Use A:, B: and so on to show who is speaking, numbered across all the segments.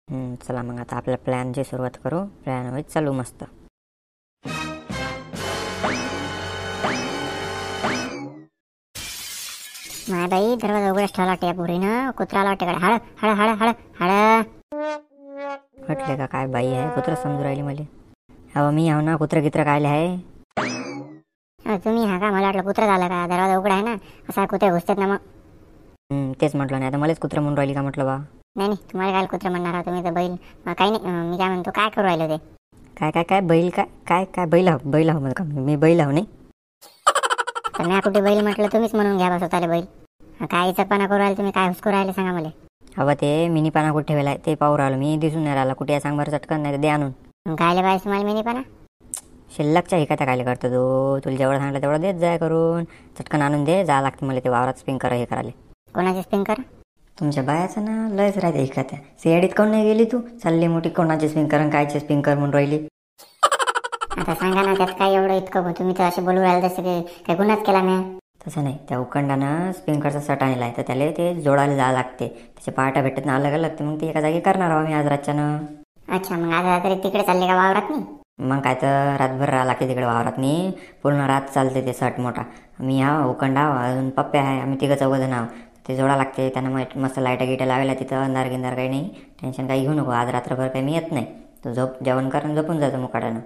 A: चला मग आता आपल्या प्लॅनची सुरुवात करू. प्लॅन होईल चालू मस्त.
B: माय बाई दरवाजा उघडाच ठेवला वाटते या पोरीनं. कुत्रा वाटते कडे हळ हळ हळ हळ हळ.
A: म्हटले का काय बाई आहे कुत्रं समजू राहिली मला. अहो मी आहो ना, कुत्रं गित्र कायले आहे.
B: तुम्ही हा का? मला वाटलं कुत्रा झालं का? दरवाजा उघडा आहे ना, असा कुत्रे घुसतात ना मग.
A: तेच म्हटलं. नाही आता मलाच कुत्रं म्हणून राहिली का म्हटलं बा.
B: नाही तुम्हाला काय कुत्रा म्हणणार आहात तुम्ही तर बैल. काही नाही, मी काय म्हणतो काय करू राहिलो ते.
A: काय काय काय बैल काय काय काय बैल आहो मला का मी बैल आहो नाही.
B: तर मी कुठे बैल म्हटलं तुम्हीच म्हणून घ्या बा स्वतःला बैल. काय इचकपणा करू राहिले तुम्ही, काय हुसकू राहिले सांगा मला.
A: हवं ते मिनी पाना कुठे ठेवला आहे ते पाहू राहिलो मी. दिसून नाही राहिला कुठे आहे सांग बरं चटकन. नाही तर दे आणून.
B: कायले पाहिजे तुम्हाला मिनीपणा?
A: शिल्लकच्या हे काय कायले करतो तू. तुला जेवढं सांगितलं तेवढं देत जाय करून. चटकन आणून दे. जा लागते मला ते वावरात स्पिंकर हे करायला.
B: कोणाचे स्पिंकर?
A: तुमच्या बायाचं ना लयच राहते एखाद्या. सीआयडीत काऊन नाही गेली तू? चालली मोठी कोणाचे स्पिंकर आणि कायचे स्पिंकर म्हणून राहिली.
B: आता सांगा ना त्यात काय एवढं इतकं. तुम्ही तर असे बोलू राहिले तसं काय गुन्हाच केला मी.
A: तसं नाही, त्या उखंडानं स्पिंकरचा सट आणला आहे तर त्याला ते जोडायला जावं लागते. त्याचे पार्टा भेटत ना अलग अलग. ते मग ते एका जागी करणार आहो मी आज रातच्यानं.
B: अच्छा, मग आज रात्री तिकडे चालले का वावरात नाही?
A: मग काय तर रातभर राहा लागते तिकडे वावरात नाही. पूर्ण रात चालते ते सट मोठा. मी हा उखंडा अजून पप्प्या आहे, आम्ही तिघं चौघं नाव. ते जोडा लागते त्यांना. मस्त लाईटा गिटा लावायला तिथं. अंधार गिंधार काही नाही. टेन्शन काही घेऊ नको. आज रात्रभर काही मी येत नाही. तू जेवण कर आणि झोपून जातो मुकाट्यानं.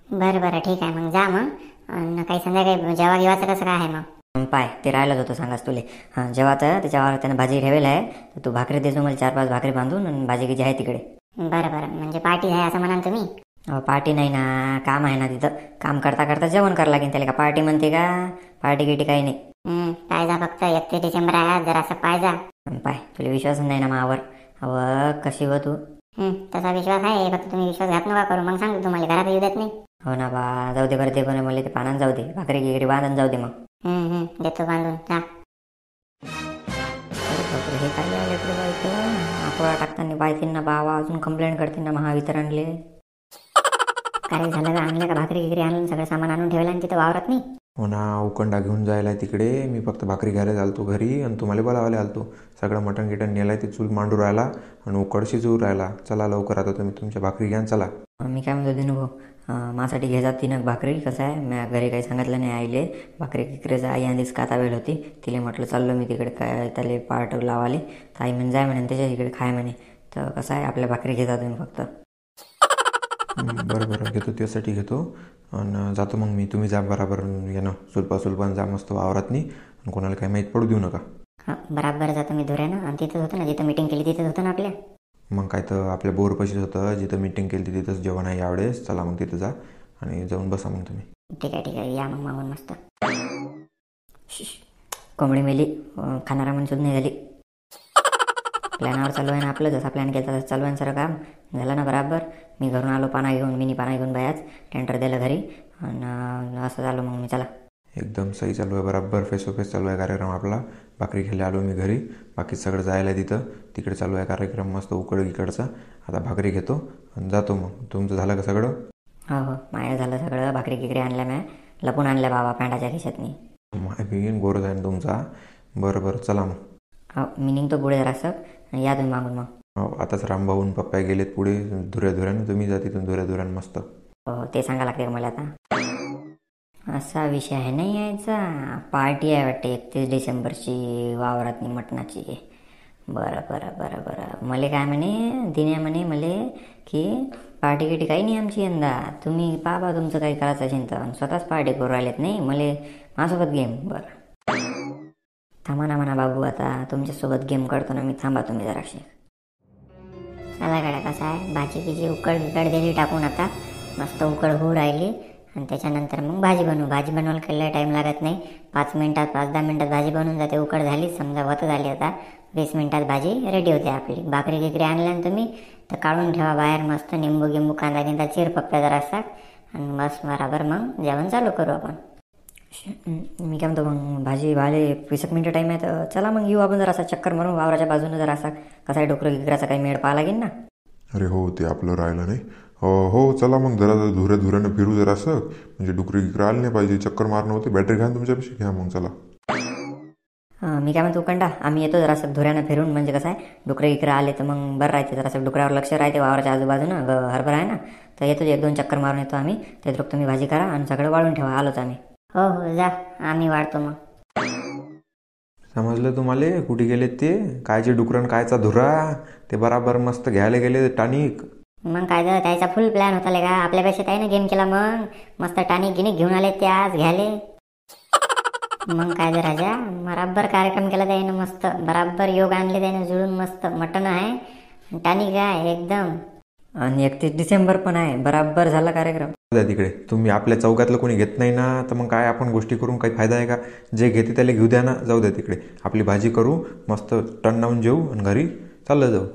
B: बरं ठीक आहे मग जा मग. आणि काही संध्याकाळी जेव्हा घेवायचं कसं काय आहे मग?
A: पाय ते राहिलंच होतं सांगाच तुले. हां जेव्हाचं त्याच्यावर त्यानं भाजी ठेवेल आहे तर तू भाकरी देतो मला 4-5 भाकरी बांधून. आणि भाजी गिजी आहे तिकडे.
B: बरं म्हणजे पार्टी आहे असं म्हणाल तुम्ही?
A: पार्टी नाही ना, काम आहे ना तिथं. काम करता करता जेवण करावं लागेल. त्याला का पार्टी म्हणते का? पार्टी गिटी काही नाही.
B: पाहिजा फक्त 31 डिसेंबर आहे जरा असं पाहिजा.
A: पाय तुला विश्वास नाही ना मावर. अव कशी हो तू.
B: तसा विश्वास आहे, फक्त तुम्ही विश्वास घात नका करू. मग सांगतो तुम्हाला घरात येऊ देत नाही.
A: हो ना बा, जाऊ दे बरं. ते पण मला ते पानात जाऊ दे. भाकरी गिकरी बांधून जाऊ दे मग.
B: देतो बांधून जा.
A: हे काय आठवडा टाकताना पाहतील ना बावा. अजून कंप्लेंट करतील ना महावितरणले.
B: काय झालं का? आणलं का भाकरी गिकरी आणलं सगळं सामान आणून ठेवलं आणि तिथं वावरात नाही?
C: हो ना, उकंडा घेऊन जायला तिकडे. मी फक्त भाकरी घ्यायला चालतो घरी आणि तुम्हाला बोलावायला आलतो. सगळं मटण गिटण नेलाय ते चूल मांडू राहिला आणि उकड शिजवू राहिला. चला लवकर आता तुम्ही तुमच्या भाकरी घ्या चला.
A: मी काय म्हणतो दिनू भाऊ, माझ्यासाठी घे जात तिनं भाकरी. कसं आहे मी घरी काही सांगितलं नाही आईले. भाकरी किकरीचा आई आधीच काता वेळ होती. तिला म्हटलं चाललो मी तिकडे काय त्याला पार्ट लावाले. तर आई म्हणे जाय म्हणे त्याच्या तिकडे खाय म्हणे. तर कसं आहे आपल्या भाकरी घेता तुम्ही फक्त.
C: बरं घेतो त्यासाठी घेतो आणि जातो मग मी. तुम्ही जा बराबर येणं सुलपान जा मस्त वावरातनी. आणि कोणाला काही माहीत पडू देऊ नका.
B: बराबर जातो मी धुऱ्यानं. आणि तिथंच होतं ना जिथं मीटिंग केली तिथंच होतं ना आपल्या.
C: मग काय तर आपल्या बोरपाशीच होतं जिथं मीटिंग केली तिथंच जेवण आहे यावेळेस. चला मग तिथं जा आणि जाऊन बसा मग तुम्ही.
B: ठीक आहे या मग मागून मस्त.
A: कोंबडी मेली खाणारा म्हणून सुद्धा नाही झाली. प्लॅनावर चालू आहे ना आपलं. जसं प्लॅन केलं तसं चालू आहे सर. काम झालं ना बराबर. मी घरून आलो पाना घेऊन, मिनी पाना घेऊन बायाच. टेंटर दिलं घरी आणि असं झालं मग मी. चला
C: एकदम सही चालू आहे बराबर. फेस टू फेस चालू आहे कार्यक्रम आपला. भाकरी घ्यायला आलो मी घरी. बाकी सगळं जायला आहे तिथं. तिकडे चालू आहे कार्यक्रम मस्त उकड इकडचा. आता भाकरी घेतो आणि जातो मग. तुमचं झालं का सगळं?
A: हो माझं झालं सगळं. भाकरी किकरी आणल्या मी. लपून आणल्या बाबा पॅन्टाच्या खिशातनी.
C: माय बिन गोरच आहे तुमचा. बरं चला मग.
A: हो मी निघतो पुढे जरासं. या तुम्ही मागून मग.
C: हो आताच रामभाऊन पप्पा गेलेत पुढे धुऱ्यानं. तुम्ही जा तिथून धुऱ्यान मस्त.
A: हो ते सांगा लागते का मला आता. असा विषय आहे नाही यायचा. पार्टी आहे वाटते 31 डिसेंबरची वावरातनी मटणाची. बरं मला काय म्हणे दिन्या म्हणे मले की पार्टी गिटी काही नाही आमची यंदा. तुम्ही पाहा तुमचं काही करायचं असेल तर. स्वतःच पार्टी करू राहिलेत नाही मले माझ्यासोबत गेम. बरं थांबा ना म्हणा बाबू, आता तुमच्यासोबत गेम करतो ना मी. थांबा तुम्ही जराशी.
B: चला गाड्या कसं आहे भाजी गिजी उकड दिली टाकून. आता मस्त उकड होऊ राहिली. आणि त्याच्यानंतर मग भाजी बनवायला काही टाईम लागत नाही. 5-10 मिनटात भाजी बनवून जाते. उकड झाली समजा वत झाली. आता 20 मिनिटात भाजी रेडी होते आपली. भाकरी गिकरी आणल्या ना तुम्ही तर काढून ठेवा बाहेर मस्त. निंबू कांदा चिर पप्प्या जरासा. आणि बस बराबर मग जेवण चालू करू आपण.
A: मी काय म्हणतो मग भाजी 20 मिनिटं टाईम आहे तर चला मग येऊ आपण जरासा चक्कर मारून वावराच्या बाजूने. जरासा कसा आहे डोकरं गिकराचा काही मेळ पाहा लागेल ना.
D: अरे हो ते आपलं राहिलं नाही. हो चला मग जरा धुऱ्यानं फिरू जरासं. म्हणजे डुकरी गिकरं आले नाही पाहिजे. चक्कर मारणं होते. बॅटरी घ्या तुमच्यापाशी. घ्या मग चला.
A: मी काय म्हणतो उकंडा, आम्ही येतो जरासं धुऱ्यानं फिरून, म्हणजे कसं आहे डुकरं इकडे आले तर मग बरं राहते, जरासं डुकरावर लक्ष राहते, वावराच्या आजूबाजूनं हरभरा आहे ना, तर येतो 1-2 चक्कर मारून येतो आम्ही. ते रोख तुम्ही भाजी करा आणि सगळं वाळून ठेवा, आलोच आम्ही.
B: हो हो जा, आम्ही वाढतो मग.
C: समजलं तुम्हाला कुठे गेलेत ते, कायचे डुकरन कायचा धुरा, ते बराबर मस्त घ्यायला गेले टानिक.
B: मग काय झालं, त्याचा फुल प्लॅन होता का, आपल्यापेक्षा त्याने गेम केला, मग मस्त टानिक गिनिक घेऊन आले ते आज घ्यायले. मग काय जर राजा, बराबर कार्यक्रम केला त्याने, मस्त बराबर योग आणले त्याने जुळून, मस्त मटण आहे, टानिक आहे एकदम.
A: आणि 31 डिसेंबर पण आहे, बराबर झाला कार्यक्रम.
C: द्या तिकडे, तुम्ही आपल्या चौकातलं कोणी घेत नाही ना, तर मग काय आपण गोष्टी करून काही फायदा आहे का? जे घेते त्याला घेऊ द्या ना, जाऊ द्या तिकडे. आपली भाजी करू, मस्त टन लावून जेऊ आणि घरी चाललं जाऊ.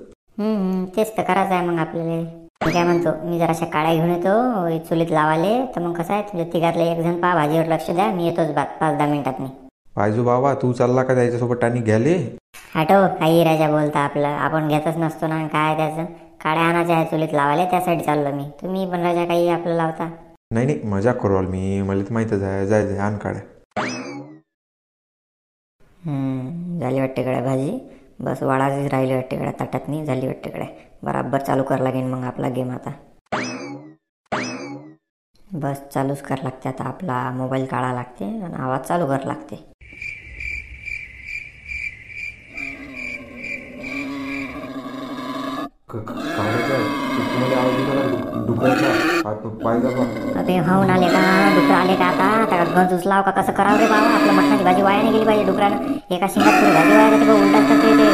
B: तेच तर करायचं आहे मग आपल्याला. मी काय म्हणतो, मी जराशा काळ्या घेऊन येतो चुलीत लावाले, तर मग कसं आहे तुमच्या तिघातले एक जण पहा भाजीवर लक्ष द्या, मी येतोच 5-10 मिनिटात.
C: पाहिजो बाबा, तू चालला का त्याच्यासोबत टानिक घ्याले?
B: हटो, काही राजा बोलता, आपलं आपण घेतच नसतो ना, काय त्याचं काड्या आणायच्या आहे चुलीत लावाले, त्यासाठी चाललो मी. तुम्ही पण राजा काही आपलं लावता.
C: नाही नाही, मजाक करू आलो मी, मला तर माहीतच आहे. जाय आण काड्या.
A: झाली वाटते गड्या भाजी, बस वाढाचीच राहिली वाटते गड्या ताटात, नाही झाली वाटते गड्या. बराबर चालू करा लागेल मग आपला गेम आता. बस चालूच करा लागते आता, आपला मोबाईल काढा लागते आणि आवाज चालू करा लागते.
B: अबे होऊन आले का डुकर, आले का आता गंज उचलाव का कसं करावं रे बाबा, आपल्या मटणाची भाजी वाया नाही गेली पाहिजे. डुकरानं एका शिंगात पुरी भाजी वाया जाते, उलटाच करते ते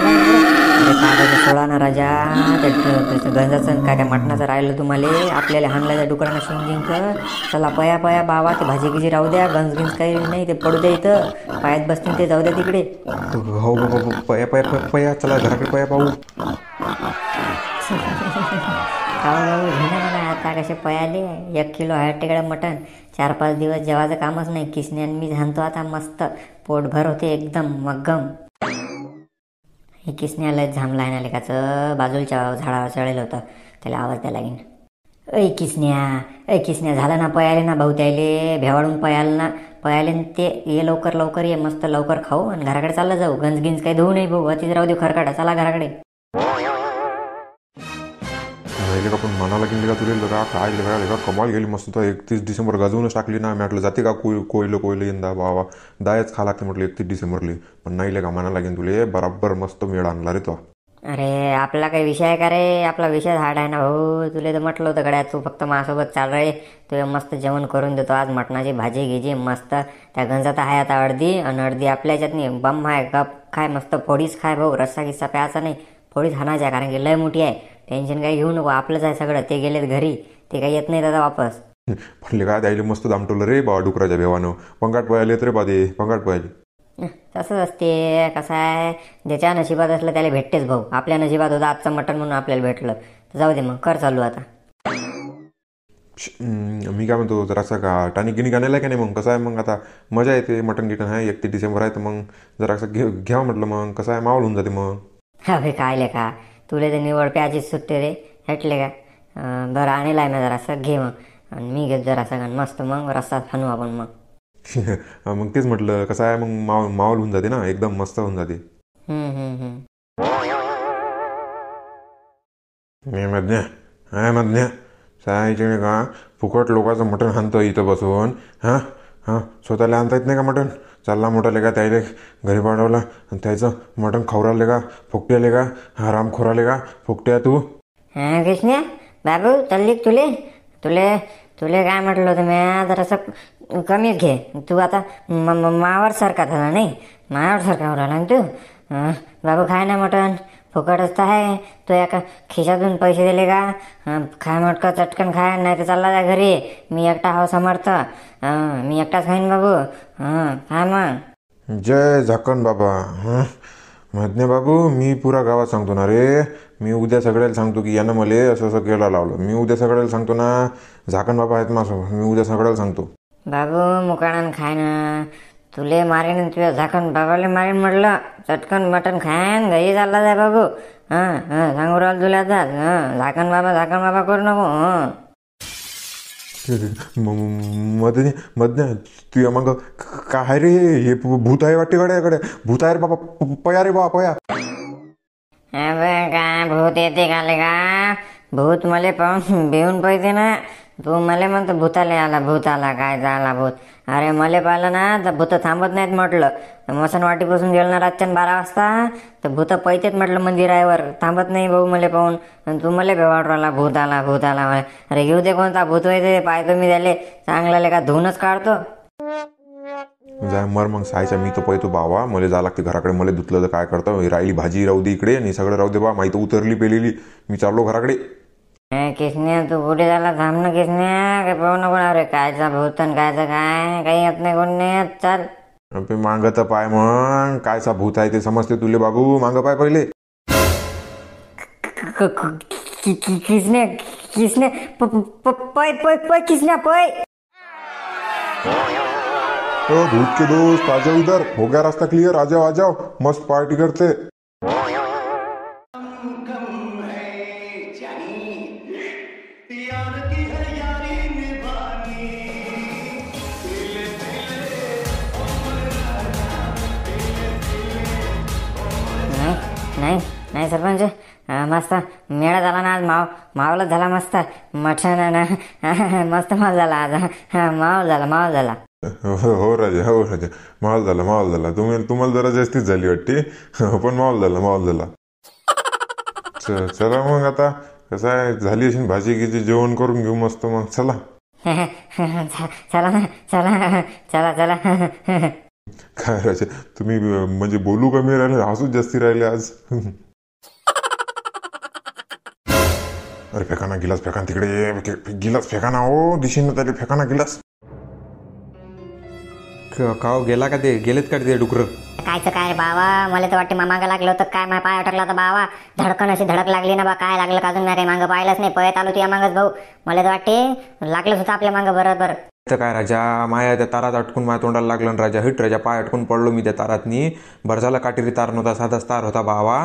A: अरे काय सोडा ना राजा, त्या गंजाचं काय काय मटणाचं राहिलं तुम्हाला, आपल्याला हाणला त्या डुकरानं शिंग चला पया पया बाबा, ते भाजी गिजी राहू द्या, गंज काही नाही, ते पडू द्या इथं, पायात बसतील ते, जाऊ द्या तिकडे.
C: हो बाबा, पया पया पया, चला घराकडे पया पाहू.
A: घेणं म्हणा आता, कसे पयाले 1 किलो आहे तिकडं मटण, 4-5 दिवस जेवायचं कामच नाही. किसण्यान मी झानतो आता, मस्त पोटभर होते एकदम मग्गम. हे किसण्याला झामला आहे ना लेकाचं, बाजूच्या झाडावर चढेल होतं, त्याला आवाज द्यायला लागेल. ऐ किसण्या झालं ना पयाले ना भाऊ, त्याले भेवाडून पयाले ते, ये लवकर लवकर ये, मस्त लवकर खाऊ आणि घराकडे चाललं जाऊ. गंज काही धुवू नाही भाऊ, अतिच राहू दे खरकाटा, चला घराकडे.
D: राहिले का पण म्हणाला की का तुला लगा काय लगा कमाल गेली मस्त. 31 डिसेंबर गाजवूनच टाकली ना. म्हटलं जाते का कोयलं यंदा बाबा, दायच खा लागते म्हटलं 31 डिसेंबरले, पण नाही लगा म्हणा लागेल तुले, बराबर मस्त मेळ आणला रे तो.
A: अरे आपला काही विषय आहे का रे, आपला विषय हार्ड आहे ना भाऊ. तुला तर म्हटलं होतं गड्या, तू फक्त माझ्यासोबत चाल रे, तुला मस्त जेवण करून देतो आज, मटणाची भाजी घ्यायची मस्त. त्या गंजात आहे आता अर्धी, आणि अर्धी आपल्या ह्याच्यात नाही, बम आहे, गप खाय मस्त, फोडीच खाय भाऊ, रस्सा गिस्सा प्यायचा नाही, फोडीच हाणायची आहे, कारण की लय मोठी आहे. टेन्शन काही घेऊ नको, आपलंच आहे सगळं. ते गेलेत घरी, ते काही येत नाही दादा वापस.
D: म्हणले काय द्यायला मस्त दामटवलं रे बा डुकराच्या भेवानं, पंगाट पयालेत रे बा, ते पंगाट पयाले.
A: तसंच असते, कसं आहे, ज्याच्या नशिबात असलं त्याला भेटतेच भाऊ. आपल्या नशिबात होतं आजचं मटण म्हणून आपल्याला भेटलं, तर जाऊ दे मग, कर चालू आता.
D: मी काय म्हणतो, जरासा का टानिक गिनिक आणायला का नाही मग, कसं आहे मग आता मजा येते, मटण गिटण आहे, 31 डिसेंबर आहे, तर मग जरासं घ्या म्हटलं, मग कसं आहे मावळ होऊन जाते मग.
A: अरे काय ले का, तुला तर निवड प्याचीच सुट्टे रे, हटले का. बरं आणेल आहे ना जरासं, घे मग, आणि मी घेत जरासं मस्त, मग रस्सा खाणू आपण मग.
D: मग तेच म्हटलं, कसं आहे मग मावळ होऊन जाते ना, एकदम मस्त होऊन जाते. मधन्या सायचे का फुकट लोकांचं मटण आणतं इथं बसून, हां स्वतःला आणता येत नाही का मटण? चालला मोठाले का त्याला घरी पाठवला आणि त्याचं मटण खवराले का, फुकट्याले का, हराम खोराले का, फुकट्या तू.
A: हां कृष्णा बाबू, चालली तुले काय म्हटलं होतं मी, जरासं कमीच घे तू आता. मावर सारखा झाला नाही, मावर सारखा राहिला तू. बाबू खाय ना मटण, फुकटच आहे. तू एका खिशातून पैसे दिले का, खाय मटका चटकन खाय, नाही तर चालला जा घरी. मी एकटा हाव समर्थ, मी एकटाच खाईन बाबू. काय मग.
D: जय झाकण बाबा. मधन्या बाबू, मी पुरा गावात सांगतो ना रे, मी उद्या सगळ्याला सांगतो की यानं मला असं असं केलं लावलं. मी उद्या सगळ्याला सांगतो ना, झाकण बाबा आहेत माझ्यासोबत, मी उद्या सगळ्याला सांगतो.
A: बाबू मुकाणन खाय ना, तुले मारेन, तुझ्या झाकण बाबाला मारेन म्हटलं. चटकन मटण खायन, घरी चालला जाय बाबू. सांगू राहिलो तुला आता, झाकण बाबा करू नको.
D: मदने मदने तू मग काय रे हे भूत आहे वाटते गड्याकडे भूत आहे रे बाबा पया रे बाबा पया
B: अबे काय भूत येते का भूत मले पाहून भिवून पळते ना तू मले म्हणतो भूताले आला काय झाला भूत अरे मले पाहिलं ना तर भूत थांबत नाहीत म्हटलं मसन वाटीपासून गेलं ना रातच्यान 12 वाजता तर भूत पैतेत म्हटलं मंदिरावर थांबत नाही भाऊ मले पाहून आणि तू मले भेवाड राहिला भूत आला अरे येऊ दे कोणता भूत व्हायचे पाहतो मी त्याले चांगला का धुवूनच काढतो
C: जाय मर मग सायच्या मी तर पैतो बावा मला जा लागते घराकडे मला धुतलं तर काय करतं राहिली भाजी राहू दे इकडे आणि सगळं राहू दे बा माहिती उतरली पेलेली मी चाललो घराकडे
B: किसन्या तू कुठे झाला थांब ना किसन्या काय पाहू नको अरे कायचा भूतन कायचं काय काही येत नाही कोण नाही येत चाल
C: अबे मांग तर पाय मग कायचा भूत आहे ते समजते तुले बाबू मांग पाय पहिले
B: किसने पै किसन्या पै
D: भूत के दोस्त आ जाओ इधर हो गया रास्ता क्लियर आ जाओ मस्त पार्टी करते
B: नाही सरपंच मस्त मेळा झाला ना आज मावलच झाला मस्त मटण ना मस्त माल झाला आज मावल झाला
D: हो राजा माहोल झाला तुम्हाला जरा जास्तीच झाली वाटते पण माहोल झाला चला मग आता कसं आहे झाली अशी भाजी गिजी जेवण करून घेऊ मस्त मग चला
B: चला
D: काय राजा तुम्ही म्हणजे बोलू कमी राहिले हसूच जास्ती राहिले आज अरे फेकाना गिलास फेकान तिकडे गिलास फेकाना हो दिशेनं त्याला फेकाना गिलास
C: काव गेला का ते गेलेत का ते डुकर
B: कायचं काय बाबा मला तर वाटते मामागा लागलं होतं काय माझ्या पाय अटकला तर बाबा धडकन अशी धडक लागली ना बा काय लागलं का अजून नाही काही मागं पाहिलंच नाही पळत आलो तुझ्या मागच भाऊ मला तर वाटते लागलंच होतं आपल्या मागं बरोबर
C: तर काय राजा माया त्या तारात अटकून माझ्या तोंडाला लागलं ना राजा हिट राजा पाय अटकून पडलो मी त्या तारातनी बरं झाला काटेरी तार नव्हता साधाच तार होता बावा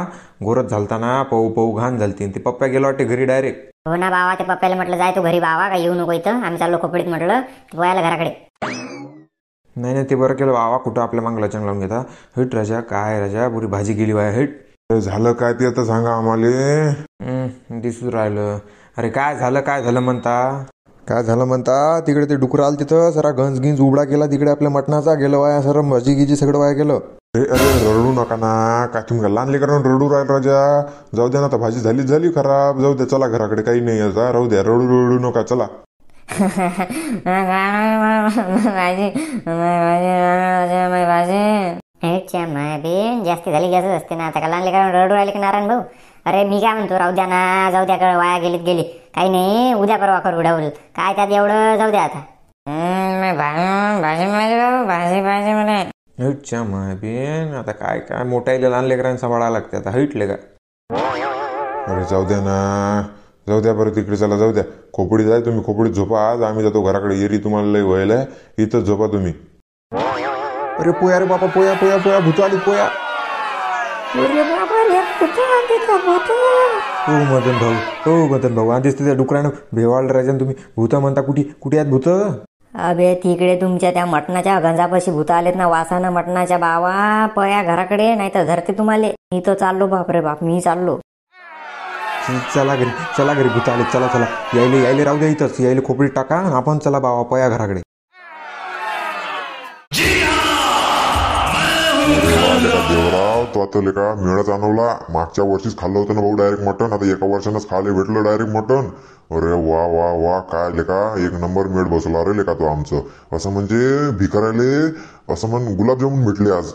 C: गोरत झालताना पाऊ घाण झालती ते पप्पा गेलो वाटते घरी डायरेक्ट
B: हो ना बाबा ते पप्पाला म्हटलं जाय तू घरी बाबा काय येऊ नको इथं आम्ही चाललो खोपडीत म्हटलं पोहायला घराकडे
C: नाही ते बरं केलं बावा कुठं आपल्या मागला चंग लावून घेता हिट राजा काय राजा पुरी भाजी गेली वाया हिट
D: झालं काय ते आता सांगा आम्हाला
C: दिसू राहिलं अरे काय झालं
D: म्हणता तिकडे ते डुकर आलं तिथं जरा गंज उबडा केला तिकडे आपल्या मटणाचा गेलं वाया सर भाजी गिजी सगळं वाया गेलं अरे रडू नका ना काय तुम्ही लहान लेकरांना रडू राहील राजा जाऊ द्या ना आता भाजी झाली खराब जाऊ द्या चला घराकडे काही नाही आता राहू द्या रडू नका चला
B: जास्ती झाली गॅसच असते ना आता का लहान लेकरांना रडू राहिले की नारायण भाऊ अरे मी काय म्हणतो राहू द्या ना जाऊ द्या वाया गेली काही नाही उद्या परवा करू डाऊल काय त्यात एवढं जाऊ द्या आता भाजी पाहिजे मला
C: हिटच्या मायबीन आता काय मोठ्या लहान लेकरांना सांभाळायला लागते आता हिटले का
D: अरे जाऊ द्या बरं तिकडे चला जाऊ द्या खोपडीत आहे तुम्ही खोपडीत झोपा आज आम्ही जातो घराकडे येरी तुम्हाला लई व्हायला आहे इथंच झोपा तुम्ही अरे पोया रे बापा पोया भूत आली पोया
C: हो मदन भाऊ आधीच त्या डुकरानं भेवाळ राजा तुम्ही भूता म्हणता कुठे आहेत भूत
B: अबे तिकडे तुमच्या त्या मटणाच्या गंजापाशी भूत आलेत ना वासानं मटणाच्या बावा पया घराकडे नाही तर धरते तुम्हाला मी तर चाललो बापरे बाप मी चाललो
C: चला घरी भूत आले चला यायले राहू द्या इथंच यायले खोपडीत टाका आपण चला बाबा पया घराकडे
D: देवराव तो आता लेका मेळा जाणवला मागच्या वर्षीच खाल्लं होतं ना भाऊ डायरेक्ट मटन आता एका वर्षानंच खायला भेटलं डायरेक्ट मटन अरे वा काय लेका एक नंबर मेळ बसला रे लेका तो आमचं असं म्हणजे भिकारायले असं म्हण गुलाबजामुन भेटले आज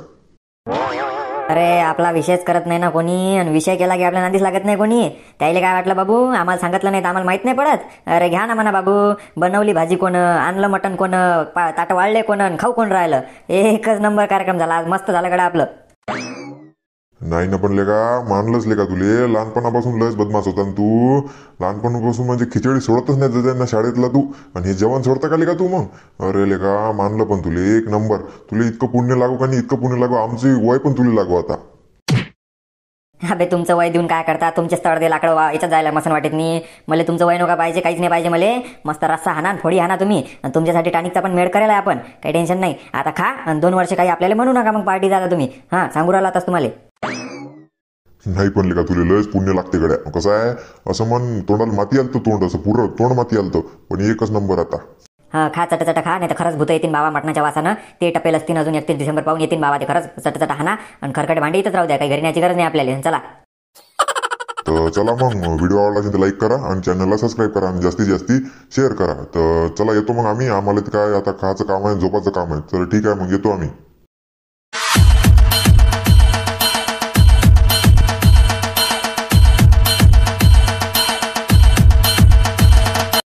B: अरे आपला विषयच करत नाही ना कोणी आणि विषय केला की आपल्या नादीच लागत नाही कोणी त्याला काय वाटलं बाबू आम्हाला सांगितलं नाही तर आम्हाला माहित नाही पडत अरे घ्या ना म्हणा बाबू बनवली भाजी कोण आणलं मटण कोण ताट वाळले कोण खाऊ कोण राहिलं एकच नंबर कार्यक्रम झाला आज मस्त झालं कडा आपलं
D: नाही ना पण लेका मानलंच लेका तुले लहानपणापासून लयच बदमाश होता तू लहानपणापासून म्हणजे खिचडी सोडतच नाही त्यांना शाळेतला तू आणि हे जेवण सोडता का लेका तू मग अरे लेका मानलं पण तुले एक नंबर तुला इतकं पुण्य लागू का नाही इतकं पुण्य लागू आमची वय पण तुला लागू आता
A: अबे तुमचं वय देऊन काय करता, तुमचे स्थळ दे लाकडं याच्यात जायला मसन वाटत नाही मला. तुमचं वय नका पाहिजे, काहीच नाही पाहिजे मला. मस्त रस्सा हाना फोडी हाना तुम्ही, आणि तुमच्यासाठी टॉनिकचा पण मेळ करेल आपण, काही टेन्शन नाही. आता खा आणि 2 वर्ष काही आपल्याला म्हणू नका मग पार्टी झाला तुम्ही. हां सांगू राहिला आताच तुम्हाला.
E: नाही पण का तुला लयच पुण्य लागते गड्या. कसं आहे असं मन तोंडाला माती आलतं, तोंड असं पुरं तोंड माती आलतं, पण एकच नंबर आता.
A: हां खा चटचट खा, नाही तर खरंच भूत येतील बाबा मटणाच्या वासानं. ते टपेल असतील अजून 31 डिसेंबर पाहून येतील बाबा ते. खरंच चटचट हाना आणि खरकट भांडी इथंच राहू द्या, काही घरी न्यायची गरज नाही आपल्याला. चला
E: तर चला मग, व्हिडिओ आवडला असेल तर लाईक करा आणि चॅनलला सबस्क्राईब करा आणि जास्तीत जास्ती शेअर करा. तर चला येतो मग आम्ही. आम्हाला ते काय आता खायचं काम आहे, झोपाचं काम आहे. तर ठीक आहे मग येतो आम्ही.